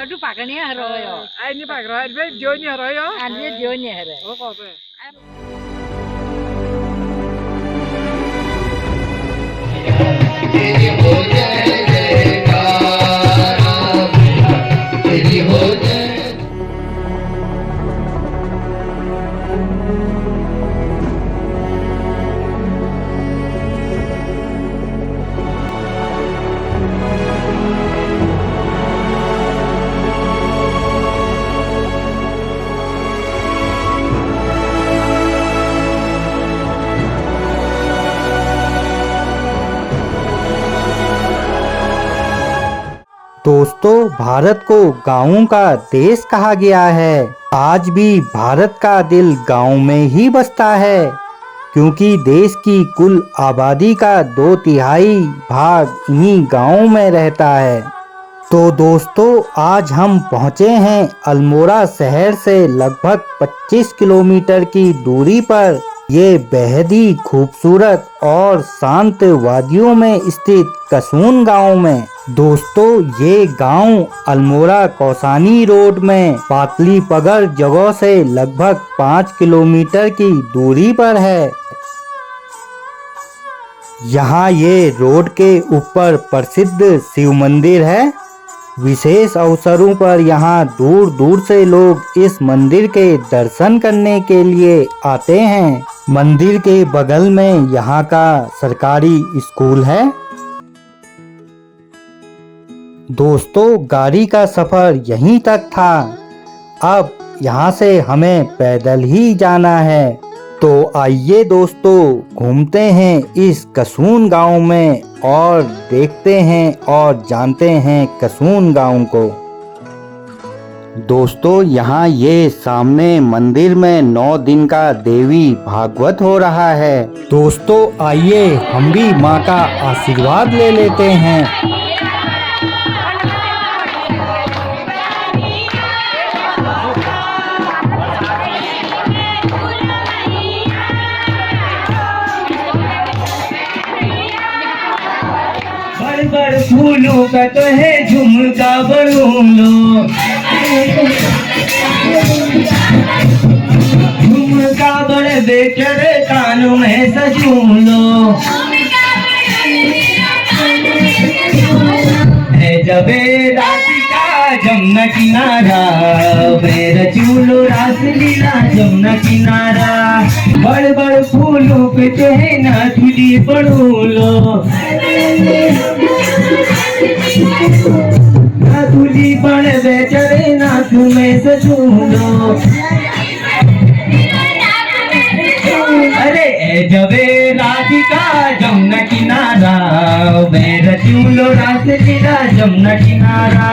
Madhu पाकनी हरोयो ai ni pak ro be jo ni ro yo आने जो नहीं हरे o ko be तेरी हो जय जयकार तेरी हो जय। दोस्तों, भारत को गाँवों का देश कहा गया है। आज भी भारत का दिल गाँव में ही बसता है, क्योंकि देश की कुल आबादी का 2/3 भाग इन्हीं गाँवों में रहता है। तो दोस्तों, आज हम पहुँचे हैं अल्मोड़ा शहर से लगभग 25 किलोमीटर की दूरी पर ये बेहद ही खूबसूरत और शांत वादियों में स्थित कसून गांव में। दोस्तों, ये गांव अल्मोड़ा कौसानी रोड में पातली पगर जगह से लगभग 5 किलोमीटर की दूरी पर है। यहाँ ये रोड के ऊपर प्रसिद्ध शिव मंदिर है। विशेष अवसरों पर यहाँ दूर दूर से लोग इस मंदिर के दर्शन करने के लिए आते हैं। मंदिर के बगल में यहाँ का सरकारी स्कूल है। दोस्तों, गाड़ी का सफर यहीं तक था। अब यहाँ से हमें पैदल ही जाना है। तो आइए दोस्तों, घूमते हैं इस कसून गांव में और देखते हैं और जानते हैं कसून गांव को। दोस्तों, यहाँ ये सामने मंदिर में 9 दिन का देवी भागवत हो रहा है। दोस्तों, आइए हम भी माँ का आशीर्वाद ले लेते हैं। बड़ फूलों का तो है झुमका बढ़ूं लो, झुमका बड़े बेटर कानों में सजूं लो। है जबे राधिका जमुना किनारा, मेरा चूलो रास लीला जमुना किनारा। बड़ बड़ फूलों पे चहना तुझी बढ़ूं लो, ना तुझी पण बेचरे ना तुम्हें सजूलो। अरे ए जबे राधिका जमुना किनारा, मेरा चूलो रास लीला जमुना किनारा।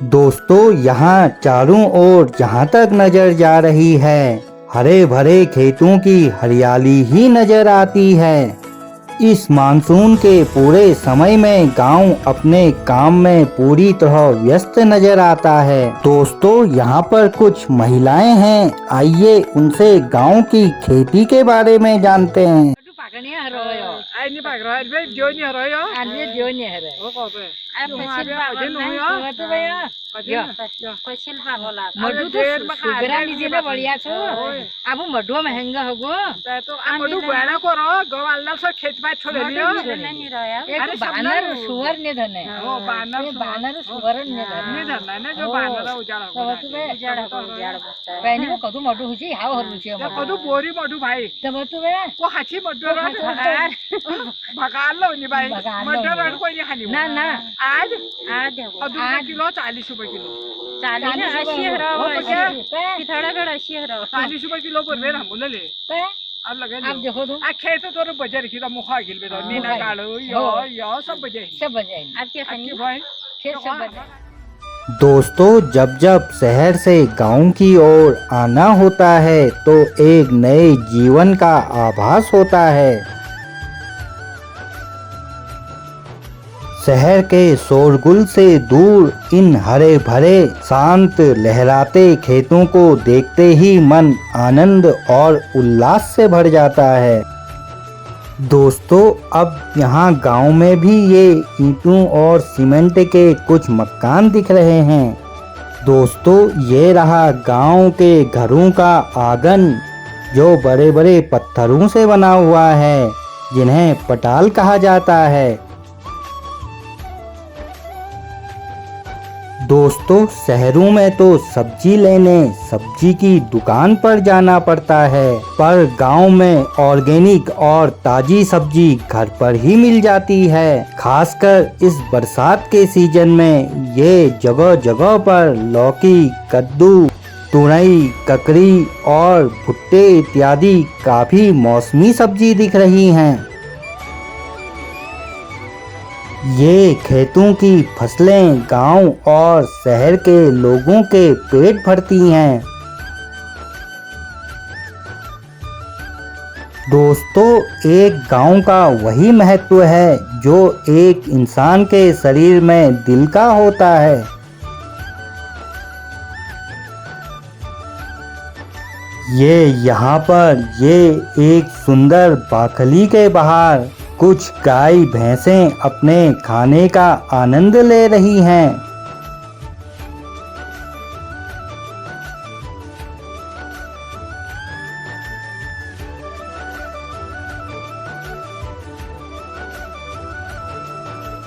दोस्तों, यहाँ चारों ओर जहाँ तक नजर जा रही है, हरे भरे खेतों की हरियाली ही नजर आती है। इस मानसून के पूरे समय में गांव अपने काम में पूरी तरह व्यस्त नजर आता है। दोस्तों, यहाँ पर कुछ महिलाएं हैं। आइए उनसे गांव की खेती के बारे में जानते हैं। मधु पाकनी हरोयो ai ni pak ro be jo ni ro yo आने जो नहीं हरे o ko be मधु तो सुगरा लीजिए बढ़िया छो। अब मधु महंगा होगो तो मधु बड़ा को रो गोवाल से खेत में छोड़ लियो। एक बानर सुअर ने धने ओ बानर बानर सुअर ने नहीं धने धरना ने जो बानर उजाड़ पहले को कदू मधु हुई हाव हर रुचि हो कदू बोरी मधु भाई तब तो बे को हाची मधु रो भगाल लो नहीं भाई मधु रो कोई नहीं खानी ना ना आज आज कद्दू का किलो 40 रुपए किलो 40 रुपए किलो पर वेर हम बोले ले अब लगे आप देखो तो आ खेत तो बजार की तो मुखा गिल बे तो नीना गाड़ो यो सब बजे सब बजाए आज क्या खानी भाई खेत सब बजाए। दोस्तों, जब जब शहर से गांव की ओर आना होता है तो एक नए जीवन का आभास होता है। शहर के शोरगुल से दूर इन हरे भरे शांत लहराते खेतों को देखते ही मन आनंद और उल्लास से भर जाता है। दोस्तों, अब यहाँ गांव में भी ये ईंटों और सीमेंट के कुछ मकान दिख रहे हैं। दोस्तों, ये रहा गांव के घरों का आंगन जो बड़े बड़े पत्थरों से बना हुआ है, जिन्हें पटाल कहा जाता है। दोस्तों, शहरों में तो सब्जी लेने सब्जी की दुकान पर जाना पड़ता है, पर गांव में ऑर्गेनिक और ताजी सब्जी घर पर ही मिल जाती है। खासकर इस बरसात के सीजन में ये जगह जगह पर लौकी, कद्दू, तुरई, ककड़ी और भुट्टे इत्यादि काफी मौसमी सब्जी दिख रही हैं। ये खेतों की फसलें गांव और शहर के लोगों के पेट भरती हैं। दोस्तों, एक गांव का वही महत्व है जो एक इंसान के शरीर में दिल का होता है। ये यहाँ पर ये एक सुंदर बाखली के बाहर कुछ गाय भैंसें अपने खाने का आनंद ले रही हैं।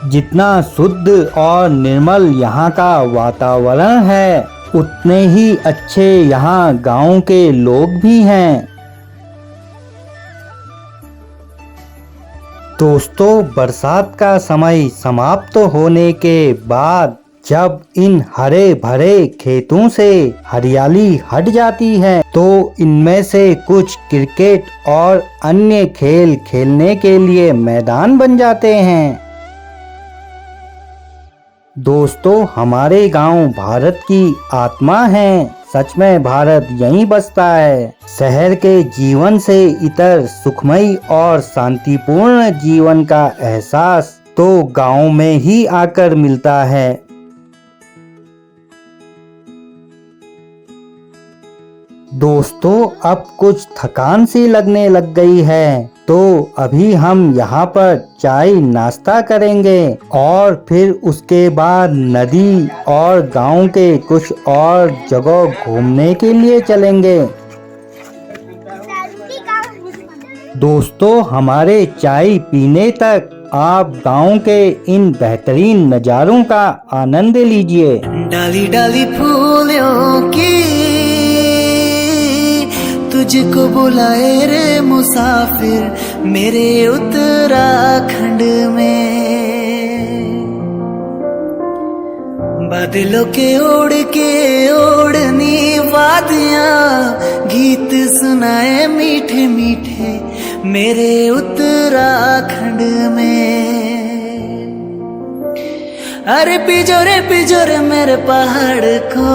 जितना शुद्ध और निर्मल यहाँ का वातावरण है, उतने ही अच्छे यहाँ गांव के लोग भी हैं। दोस्तों, बरसात का समय समाप्त होने के बाद जब इन हरे भरे खेतों से हरियाली हट जाती है तो इनमें से कुछ क्रिकेट और अन्य खेल खेलने के लिए मैदान बन जाते हैं। दोस्तों, हमारे गांव भारत की आत्मा है। सच में भारत यहीं बसता है। शहर के जीवन से इतर सुखमय और शांतिपूर्ण जीवन का एहसास तो गांव में ही आकर मिलता है। दोस्तों, अब कुछ थकान सी लगने लग गई है, तो अभी हम यहाँ पर चाय नाश्ता करेंगे और फिर उसके बाद नदी और गांव के कुछ और जगह घूमने के लिए चलेंगे। दोस्तों, हमारे चाय पीने तक आप गांव के इन बेहतरीन नज़ारों का आनंद लीजिए। डाली डाली फूलों की तुझको बुलाए रे मुसाफिर मेरे उत्तराखंड में। बादलों के ओढ़नी वादियां गीत सुनाए मीठे मीठे मेरे उत्तराखंड में। अरे पिजोरे मेरे पहाड़ को।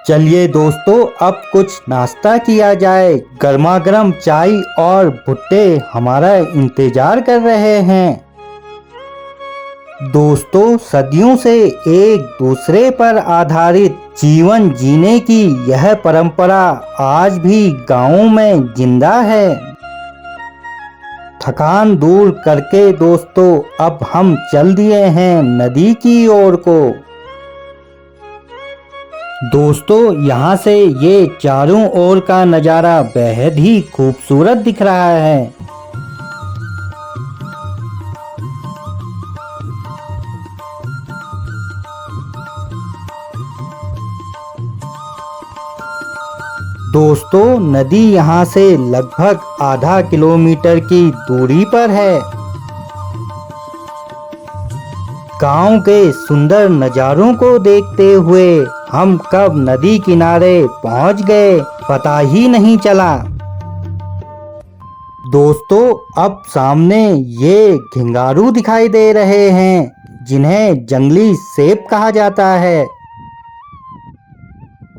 चलिए दोस्तों, अब कुछ नाश्ता किया जाए। गर्मा गर्म चाय और भुट्टे हमारा इंतजार कर रहे हैं। दोस्तों, सदियों से एक दूसरे पर आधारित जीवन जीने की यह परंपरा आज भी गांवों में जिंदा है। थकान दूर करके दोस्तों, अब हम चल दिए हैं नदी की ओर को। दोस्तों, यहाँ से ये चारों ओर का नज़ारा बेहद ही खूबसूरत दिख रहा है। दोस्तों, नदी यहाँ से लगभग आधा किलोमीटर की दूरी पर है। गांव के सुंदर नज़ारों को देखते हुए हम कब नदी किनारे पहुंच गए पता ही नहीं चला। दोस्तों, अब सामने ये घिंगारू दिखाई दे रहे हैं जिन्हें जंगली सेब कहा जाता है।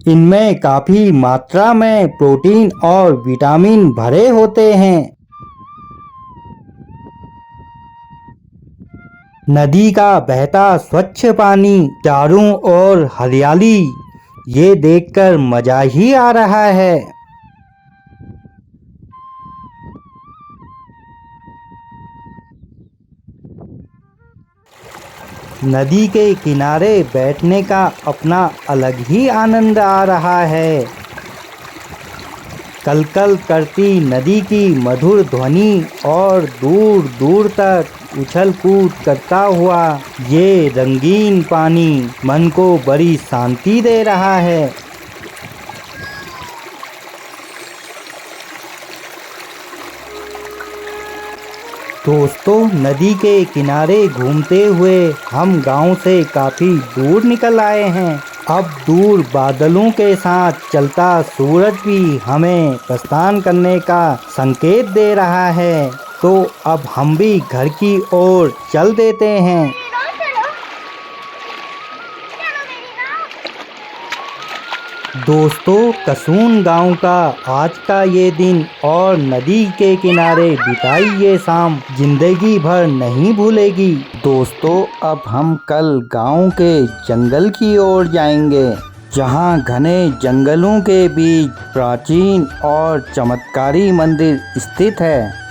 इनमें काफी मात्रा में प्रोटीन और विटामिन भरे होते हैं। नदी का बहता स्वच्छ पानी, चारों ओर हरियाली, ये देखकर मजा ही आ रहा है। नदी के किनारे बैठने का अपना अलग ही आनंद आ रहा है। कलकल करती नदी की मधुर ध्वनि और दूर दूर तक उछल कूद करता हुआ ये रंगीन पानी मन को बड़ी शांति दे रहा है। दोस्तों, नदी के किनारे घूमते हुए हम गांव से काफी दूर निकल आए हैं। अब दूर बादलों के साथ चलता सूरज भी हमें प्रस्थान करने का संकेत दे रहा है। तो अब हम भी घर की ओर चल देते हैं। दोस्तों, कसून गांव का आज का ये दिन और नदी के किनारे बिताई ये शाम जिंदगी भर नहीं भूलेगी। दोस्तों, अब हम कल गांव के जंगल की ओर जाएंगे, जहां घने जंगलों के बीच प्राचीन और चमत्कारी मंदिर स्थित है।